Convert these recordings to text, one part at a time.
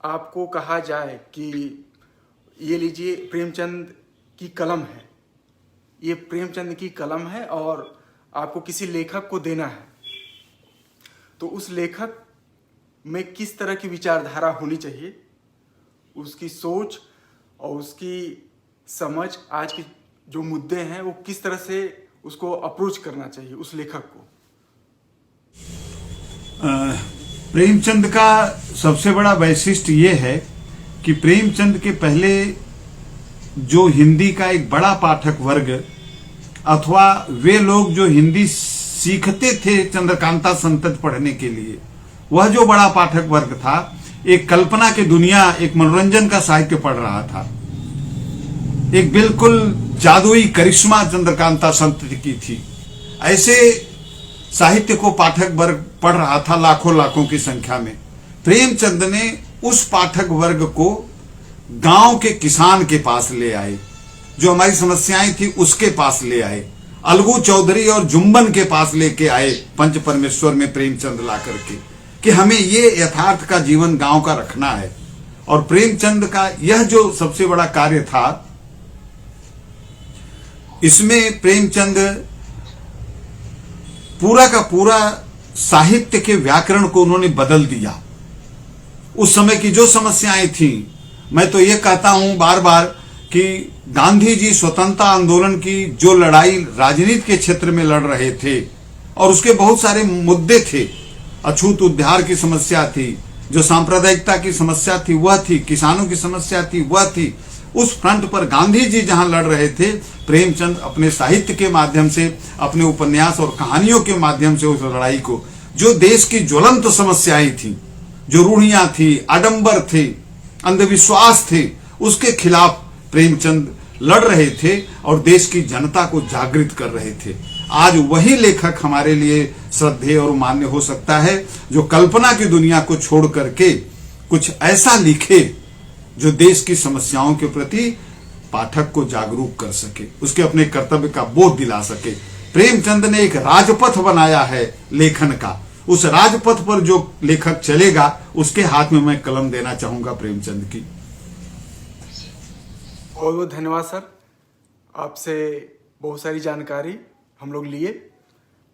आपको कहा जाए कि ये लीजिए प्रेमचंद की कलम है, ये प्रेमचंद की कलम है और आपको किसी लेखक को देना है, तो उस लेखक में किस तरह की विचारधारा होनी चाहिए, उसकी सोच और उसकी समझ, आज के जो मुद्दे हैं वो किस तरह से उसको अप्रोच करना चाहिए उस लेखक को। प्रेमचंद का सबसे बड़ा वैशिष्ट्य ये है कि प्रेमचंद के पहले जो हिंदी का एक बड़ा पाठक वर्ग अथवा वे लोग जो हिंदी सीखते थे चंद्रकांता संतत पढ़ने के लिए, वह जो बड़ा पाठक वर्ग था, एक कल्पना की दुनिया, एक मनोरंजन का साहित्य पढ़ रहा था। एक बिल्कुल जादुई करिश्मा चंद्रकांता संतत की थी। ऐसे साहित्य को पाठक वर्ग पढ़ रहा था लाखों की संख्या में। प्रेमचंद ने उस पाठक वर्ग को गांव के किसान के पास ले आए, जो हमारी समस्याएं थी उसके पास ले आए, अलगू चौधरी और जुम्बन के पास लेके आए पंच परमेश्वर में प्रेमचंद ला करके, कि हमें ये यथार्थ का जीवन गांव का रखना है। और प्रेमचंद का यह जो सबसे बड़ा कार्य था, इसमें प्रेमचंद पूरा का पूरा साहित्य के व्याकरण को उन्होंने बदल दिया। उस समय की जो समस्याएं थी, मैं तो ये कहता हूं बार बार कि गांधी जी स्वतंत्रता आंदोलन की जो लड़ाई राजनीति के क्षेत्र में लड़ रहे थे और उसके बहुत सारे मुद्दे थे, अछूत उद्धार की समस्या थी, जो सांप्रदायिकता की समस्या थी वह थी, किसानों की समस्या थी वह थी, उस फ्रंट पर गांधी जी जहां लड़ रहे थे, प्रेमचंद अपने साहित्य के माध्यम से, अपने उपन्यास और कहानियों के माध्यम से उस लड़ाई को, जो देश की ज्वलंत समस्याएं थी, जो रूढ़ियां थी, आडंबर थे, अंधविश्वास थे, उसके खिलाफ प्रेमचंद लड़ रहे थे और देश की जनता को जागृत कर रहे थे। आज वही लेखक हमारे लिए श्रद्धेय और मान्य हो सकता है जो कल्पना की दुनिया को छोड़ करके कुछ ऐसा लिखे जो देश की समस्याओं के प्रति पाठक को जागरूक कर सके, उसके अपने कर्तव्य का बोध दिला सके। प्रेमचंद ने एक राजपथ बनाया है लेखन का। उस राजपथ पर जो लेखक चलेगा उसके हाथ में मैं कलम देना चाहूंगा प्रेमचंद की। बहुत बहुत धन्यवाद सर, आपसे बहुत सारी जानकारी हम लोग लिए।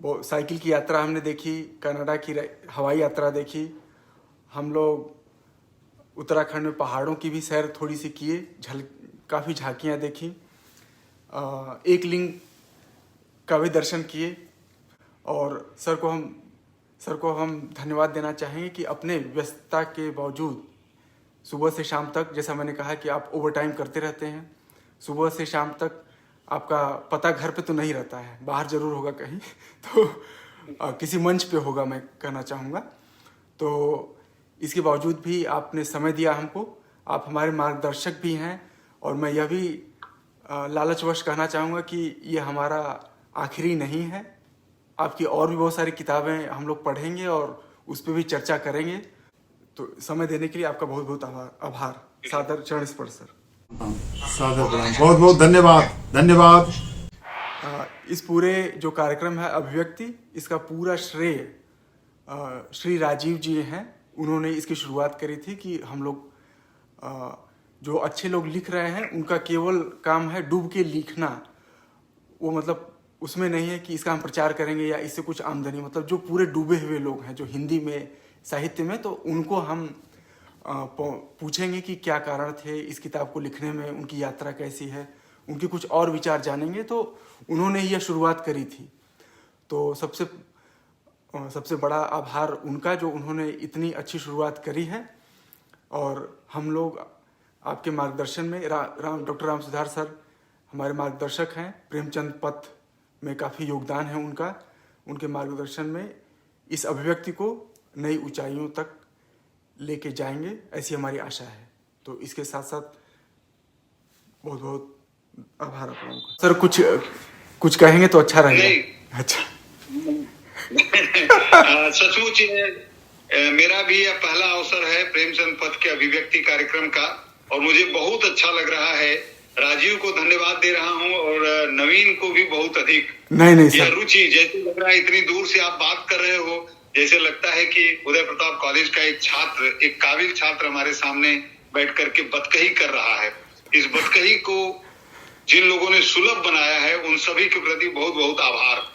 साइकिल की यात्रा हमने देखी, कनाडा की हवाई यात्रा देखी, हम लोग उत्तराखंड में पहाड़ों की भी सैर थोड़ी सी किए, काफ़ी झांकियाँ देखी, एक लिंग का भी दर्शन किए। और सर को हम धन्यवाद देना चाहेंगे कि अपने व्यस्तता के बावजूद सुबह से शाम तक, जैसा मैंने कहा कि आप ओवर टाइम करते रहते हैं, सुबह से शाम तक आपका पता घर पे तो नहीं रहता है, बाहर जरूर होगा कहीं तो किसी मंच पे होगा, मैं कहना चाहूँगा। तो इसके बावजूद भी आपने समय दिया हमको, आप हमारे मार्गदर्शक भी हैं। और मैं यह भी लालचवश कहना चाहूँगा कि ये हमारा आखिरी नहीं है, आपकी और भी बहुत सारी किताबें हम लोग पढ़ेंगे और उस पर भी चर्चा करेंगे। तो समय देने के लिए आपका बहुत बहुत आभार। सादर चरण स्पर्श सर। सादर प्रणाम, बहुत बहुत धन्यवाद। इस पूरे जो कार्यक्रम है अभिव्यक्ति, इसका पूरा श्रेय श्री राजीव जी हैं। उन्होंने इसकी शुरुआत करी थी कि हम लोग जो अच्छे लोग लिख रहे हैं उनका केवल काम है डूब के लिखना, वो मतलब उसमें नहीं है कि इसका हम प्रचार करेंगे या इससे कुछ आमदनी, मतलब जो पूरे डूबे हुए लोग हैं जो हिंदी में साहित्य में, तो उनको हम पूछेंगे कि क्या कारण थे इस किताब को लिखने में, उनकी यात्रा कैसी है, उनके कुछ और विचार जानेंगे। तो उन्होंने ही यह शुरुआत करी थी, तो सबसे बड़ा आभार उनका जो उन्होंने इतनी अच्छी शुरुआत करी है। और हम लोग आपके मार्गदर्शन में, डॉक्टर राम सुधार सर हमारे मार्गदर्शक हैं, प्रेमचंद पथ में काफ़ी योगदान है उनका, उनके मार्गदर्शन में इस अभिव्यक्ति को नई ऊंचाइयों तक लेके जाएंगे, ऐसी हमारी आशा है। तो इसके साथ साथ बहुत बहुत आभार आप लोगों का। सर कुछ कहेंगे तो अच्छा रहेगा। अच्छा सचमुच मेरा भी यह पहला अवसर है प्रेमचंद पथ के अभिव्यक्ति कार्यक्रम का और मुझे बहुत अच्छा लग रहा है। राजीव को धन्यवाद दे रहा हूं और नवीन को भी बहुत अधिक। नहीं यह रुचि जैसे लग रहा है, इतनी दूर से आप बात कर रहे हो जैसे लगता है कि उदय प्रताप कॉलेज का एक छात्र, एक काबिल छात्र हमारे सामने बैठ करके बतकही कर रहा है। इस बतकही को जिन लोगों ने सुलभ बनाया है उन सभी के प्रति बहुत बहुत आभार।